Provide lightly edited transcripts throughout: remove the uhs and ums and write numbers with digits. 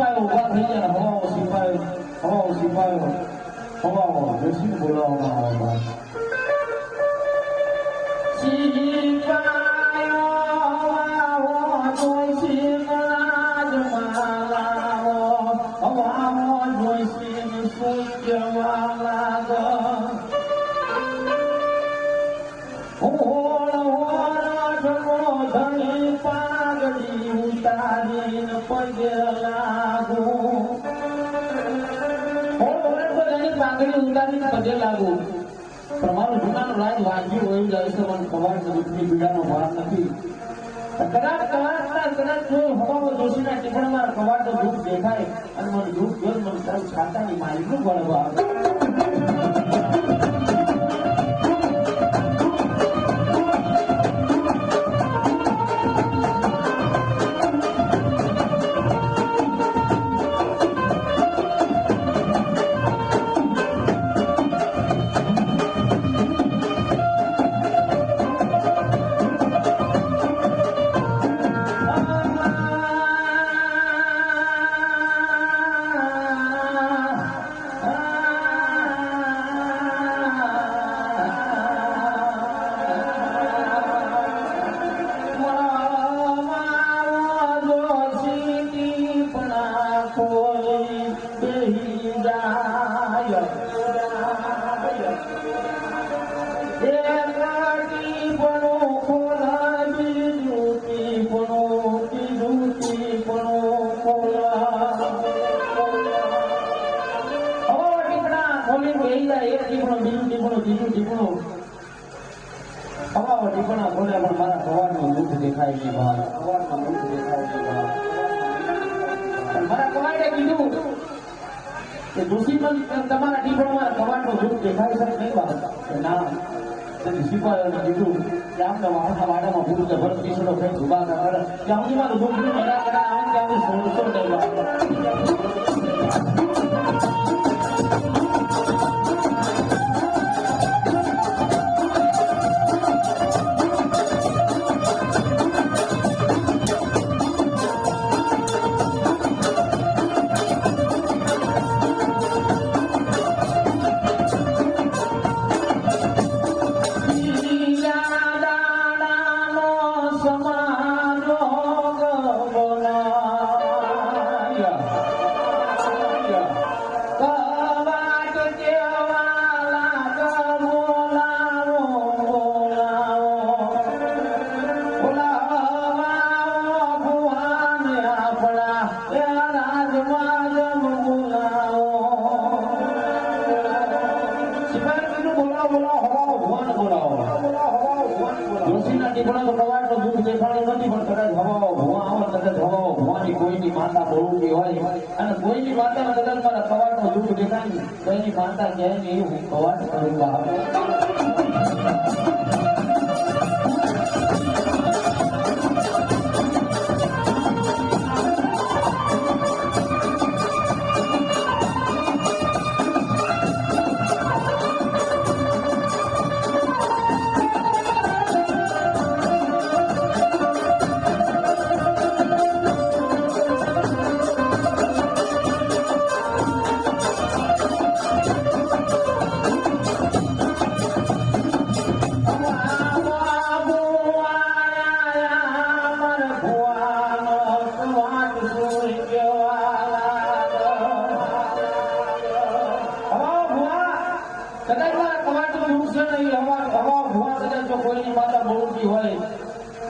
સિપાહીઓ ઉભા થઈ ગયા. સિપાહીઓ બેસીને બોલાવવામાં પગે લાગુ. તમારું જૂનાનું રાજ વાંચ્યું હોય જાય છે, મને કવાડ દુઃખની પીડાનો ભાર નથી. કદાચ હવામાં જોશીના ટીપણમાં કવાડનું દુઃખ દેખાય અને મને દુઃખ જોઈ મને તારું છાતાની મારીનું બળવા આવે. તમારા ટીપણમાં કવાડનો દુઃખ દેખાય છે નહીં બાબત ના. સિપાહીઓને કીધું કે આમને વાડામાં ભૂલ કે ભરત કિશોરો ફેર ઉભા કરે ત્યાં સુધી મારું દુઃખ કોઈની માતા બોલતી હોય અને કોઈની માતાના કદાચ મારા કવાડનો દુઃખ દેખાય કોઈની માતા કહે ને હું કવાડ કરું.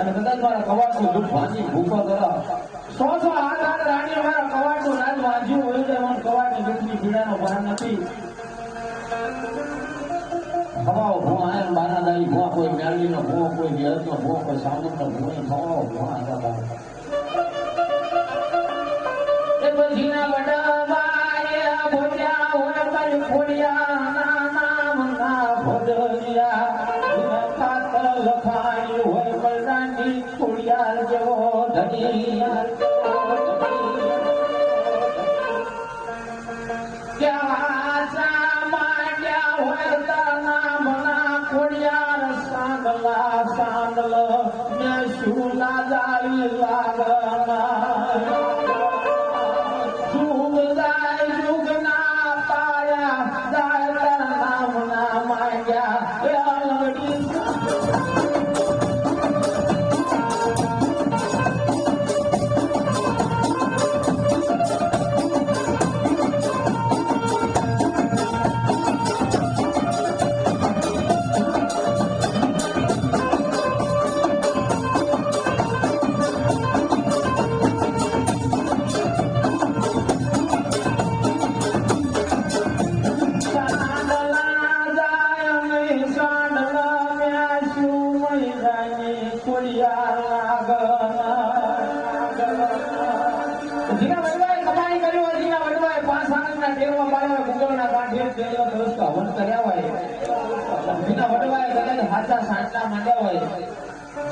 અને કદાચ મારા કવાડનું દુઃખ ભાંજી ભૂખો કરો 100 હાથ રાણી મારા કવાડનું રાજ વાંચ્યું હોય તો મને કવાડની દુઃખની પીડાનો ભાર નથી. હવાઓ ભૂવા આયન બાનાદાઈ ભૂવા કોઈ મેળવીનો ભૂવો કોઈ વિહતનો ભૂવો કોઈ સામુદ્રનો ભૂવો હવાઓ ભૂવા હતા. એ પછીના વડવાએ ભોજ્યા હોય પર ખોડિયા નામ ના ભોજિયા લખાણી હોય બલરાની ખોડિયાર જેવો ધણી સાંદલા સાંદલ મેં શું ના જાળી લાગના ના ટેરવા પાડવા ગુગળના કાંઠે તેલવા દોસ્તા હવન કર્યા હોય વિના વડવાય કદાચ હાચા સાંટલા માંડ્યા હોય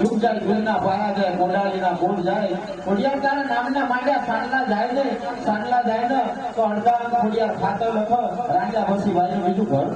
જુગજાલ ગુલના પાયા જાય મોડાલીના બોલ જાય ખોડિયાર તારા નામના માંડ્યા સાંટલા જાય ને તો અડધા ખોડિયાર ખાતર લખો રાજા પછી ભાઈ બીજું ઘર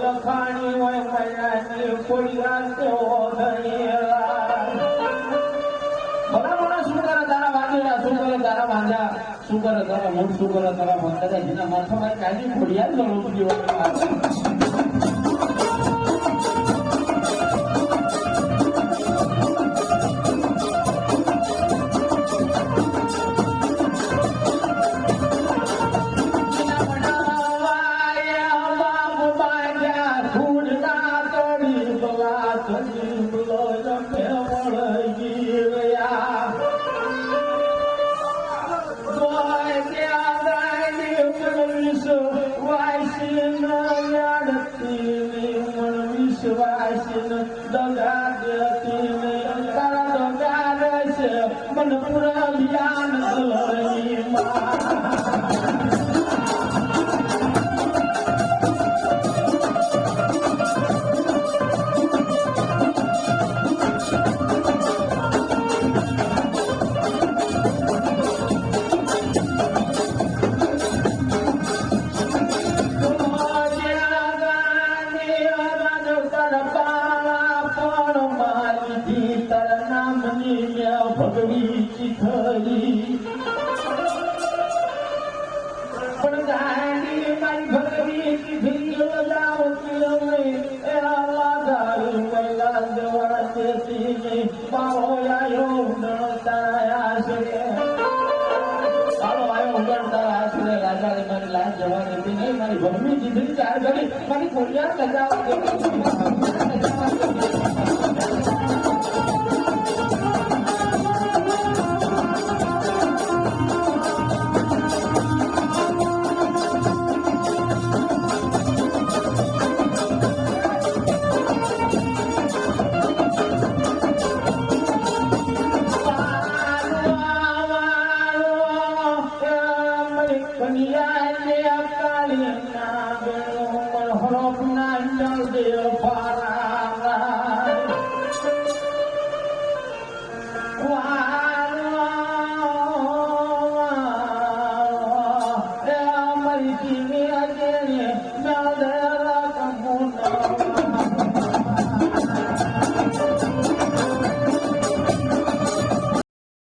લખાણી હોય મહિનાની ખોડિયાર તેઓ ધૈયેલા ભલા શું કરે તારા વાંધેલા શું કરે તારા વાંધા શું કરે તારા મૂળ શું કરે તારા વાંધા જેના માથામાં કાઢી ખોડિયાર જરૂર मन पूरा ज्ञान ભગવી ચીખરી પણ ગાડી મારી ભગવી ચીખરી જાવ કિલવે એ આલા દારૂ મેલા જવા દેતી ને પાવો આયો નતાયા છે પાવો આયો નતાયા છે રાજા મારી લાજ જવા દેતી નહીં મારી ભગવી ચીખરી ચાર ગળી મારી ખોડિયાર લજાવ